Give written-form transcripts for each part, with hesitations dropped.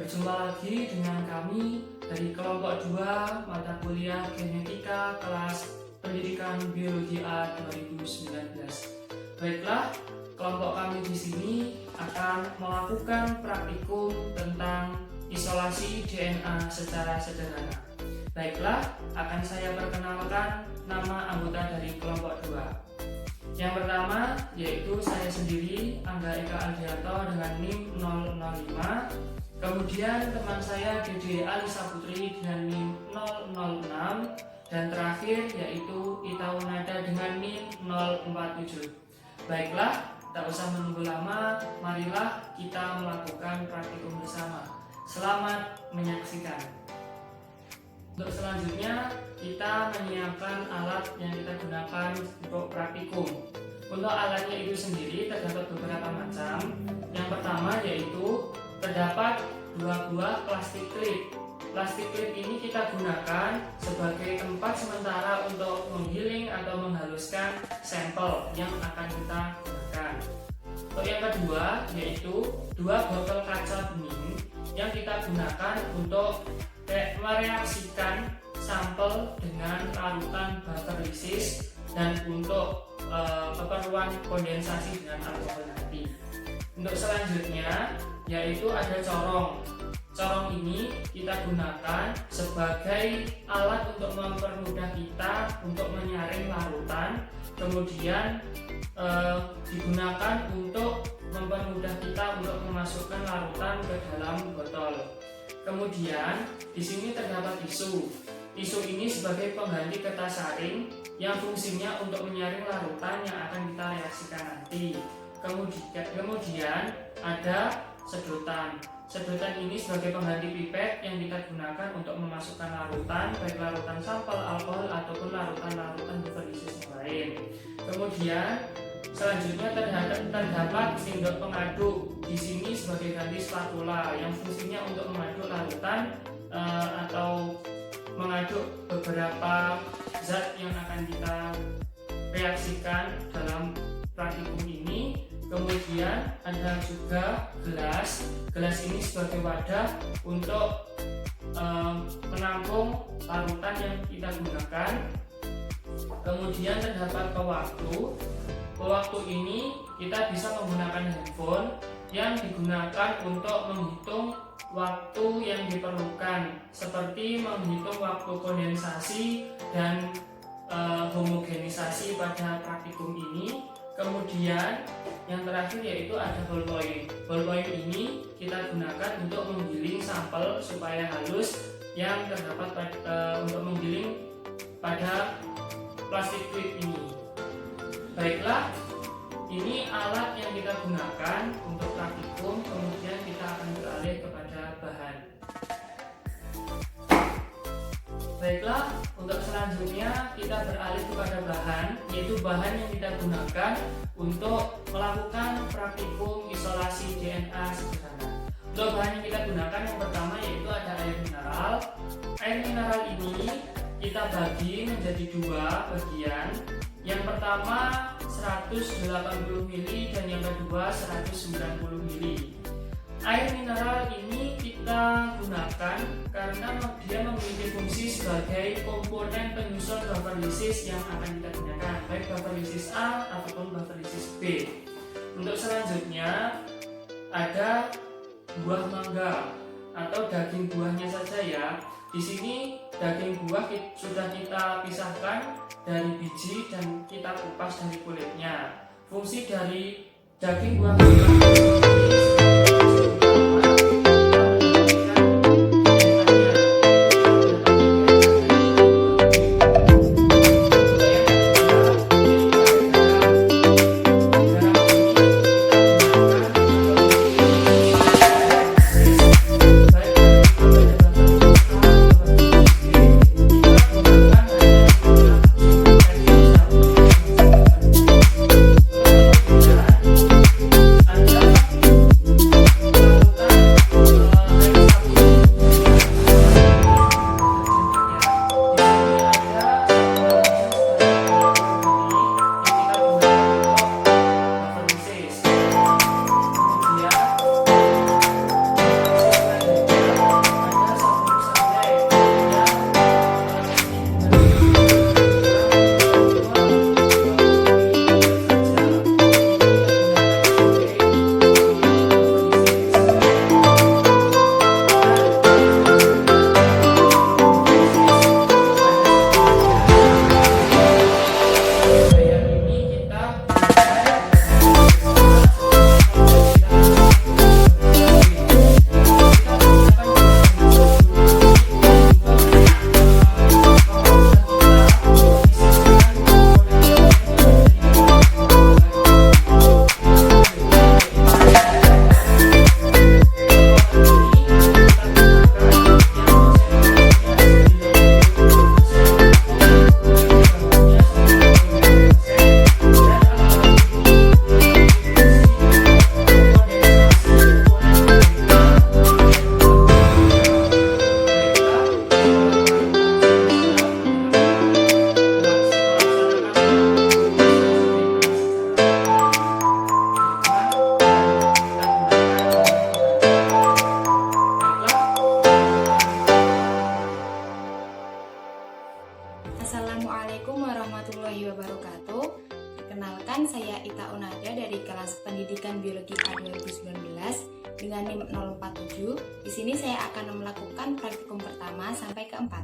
Berjumpa lagi dengan kami dari kelompok 2 mata kuliah Genetika kelas Pendidikan Biologi A 2019. Baiklah, kelompok kami di sini akan melakukan praktikum tentang isolasi DNA secara sederhana. Baiklah, akan saya perkenalkan nama anggota dari kelompok 2. Yang pertama yaitu saya sendiri, Angga Eka Aldianto dengan NIM 005. Kemudian teman saya Dede Alisa Putri dengan NIM 006. Dan terakhir yaitu Ita Unada dengan NIM 047. Baiklah, tak usah menunggu lama, marilah kita melakukan praktikum bersama. Selamat menyaksikan. Untuk selanjutnya, kita menyiapkan alat yang kita gunakan untuk praktikum. Untuk alatnya itu sendiri terdapat beberapa macam. Yang pertama yaitu terdapat 2 buah plastik klip. Plastik klip ini kita gunakan sebagai tempat sementara untuk menggiling atau menghaluskan sampel yang akan kita gunakan. Untuk yang kedua yaitu 2 botol kaca bening yang kita gunakan untuk mereaksikan sampel dengan larutan bufferlysis dan untuk keperluan kondensasi dengan alkohol nanti. Untuk selanjutnya yaitu ada corong. Corong ini kita gunakan sebagai alat untuk mempermudah kita untuk menyaring larutan, kemudian digunakan untuk mempermudah kita untuk memasukkan larutan ke dalam botol. Kemudian di sini terdapat tisu. Tisu ini sebagai pengganti kertas saring yang fungsinya untuk menyaring larutan yang akan kita reaksikan nanti. Kemudian ada sedotan. Sedotan ini sebagai pengganti pipet yang kita gunakan untuk memasukkan larutan, baik larutan sampel alkohol ataupun larutan-larutan bufferlysis yang lain. Kemudian selanjutnya terdapat sendok pengaduk. Di sini sebagai ganti spatula yang fungsinya untuk mengaduk larutan atau mengaduk beberapa zat yang akan kita reaksikan dalam praktikum ini. Kemudian ada juga gelas. Gelas ini sebagai wadah untuk menampung larutan yang kita gunakan. Kemudian terdapat pewaktu. Pewaktu ini kita bisa menggunakan handphone yang digunakan untuk menghitung waktu yang diperlukan, seperti menghitung waktu kondensasi dan homogenisasi pada praktikum ini. Kemudian yang terakhir yaitu ada ballpoint. Ballpoint ini kita gunakan untuk menggiling sampel supaya halus yang terdapat untuk menggiling pada plastik klip ini. Baiklah, ini alat yang kita gunakan untuk praktikum. Kemudian kita akan beralih kepada bahan. Baiklah, untuk selanjutnya kita beralih kepada bahan, yaitu bahan yang kita gunakan untuk melakukan praktikum isolasi DNA sederhana. Untuk bahan yang kita gunakan yang pertama yaitu ada air mineral. Air mineral ini kita bagi menjadi 2 bagian. Yang pertama 180 ml dan yang kedua 190 ml. Air mineral ini kita gunakan karena dia memiliki fungsi sebagai komponen penyusun bufferlysis yang akan kita gunakan, baik bufferlysis A ataupun bufferlysis B. Untuk selanjutnya ada buah mangga atau daging buahnya saja ya. Di sini daging buah sudah kita pisahkan dari biji dan kita kupas dari kulitnya. Fungsi dari daging buah Di sini saya akan melakukan praktikum pertama sampai keempat.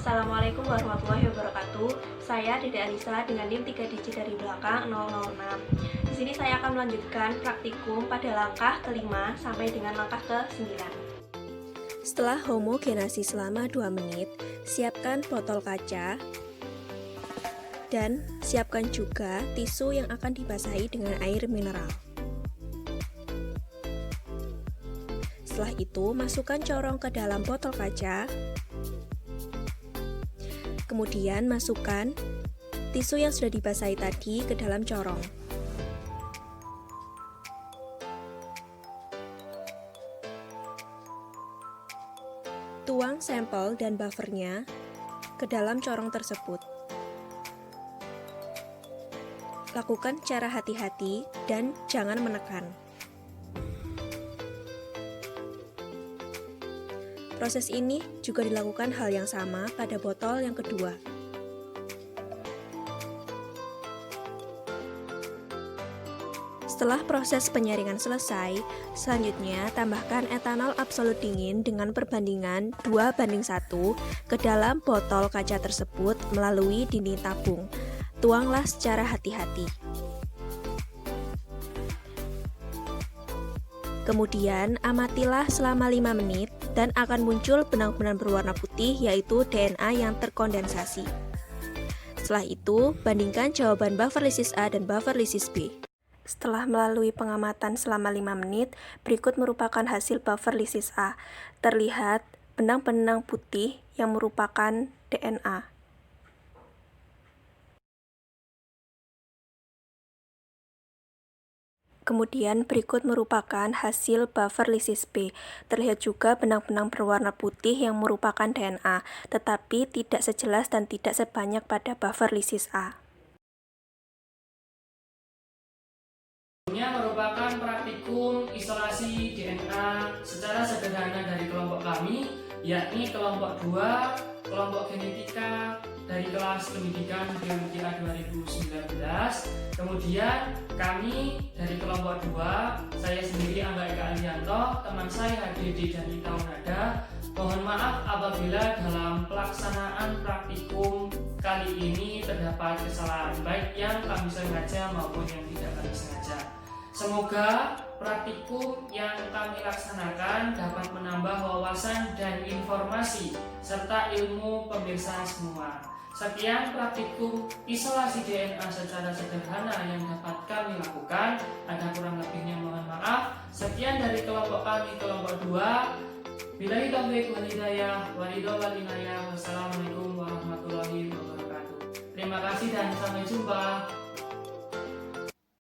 Assalamualaikum warahmatullahi wabarakatuh. Saya Dede Alisa dengan NIM 3 digit dari belakang 006. Di sini saya akan melanjutkan praktikum pada langkah kelima sampai dengan langkah ke-9. Setelah homogenasi selama 2 menit, siapkan botol kaca dan siapkan juga tisu yang akan dibasahi dengan air mineral. Setelah itu, masukkan corong ke dalam botol kaca. Kemudian masukkan tisu yang sudah dibasahi tadi ke dalam corong. Tuang sampel dan buffernya ke dalam corong tersebut. Lakukan secara hati-hati dan jangan menekan. Proses ini juga dilakukan hal yang sama pada botol yang kedua. Setelah proses penyaringan selesai, selanjutnya tambahkan etanol absolut dingin dengan perbandingan 2:1 ke dalam botol kaca tersebut melalui dinding tabung. Tuanglah secara hati-hati. Kemudian amatilah selama 5 menit dan akan muncul benang-benang berwarna putih yaitu DNA yang terkondensasi. Setelah itu, bandingkan jawaban buffer lysis A dan buffer lysis B. Setelah melalui pengamatan selama 5 menit, berikut merupakan hasil buffer lysis A. Terlihat benang-benang putih yang merupakan DNA. Kemudian berikut merupakan hasil buffer lysis B. Terlihat juga benang-benang berwarna putih yang merupakan DNA, tetapi tidak sejelas dan tidak sebanyak pada buffer lysis A. Ini merupakan praktikum isolasi DNA secara sederhana dari kelompok kami, yakni kelompok 2, kelompok genetika dari kelas pendidikan biologi A 2019. Kemudian kami dari kelompok 2, saya sendiri Angga Eka Alianto, teman saya Dede dan Ita Unada. Mohon maaf apabila dalam pelaksanaan praktikum kali ini terdapat kesalahan baik yang kami sengaja maupun yang tidak kami sengaja. Semoga praktikum yang kami laksanakan dapat menambah wawasan dan informasi serta ilmu pemirsa semua. Sekian praktikum isolasi DNA secara sederhana yang dapat kami lakukan. Ada kurang lebihnya mohon maaf. Sekian dari kelompok kami, kelompok 2. Billahi taufiq wal hidayah, waridho wal inayah. Wassalamualaikum warahmatullahi wabarakatuh. Terima kasih dan sampai jumpa.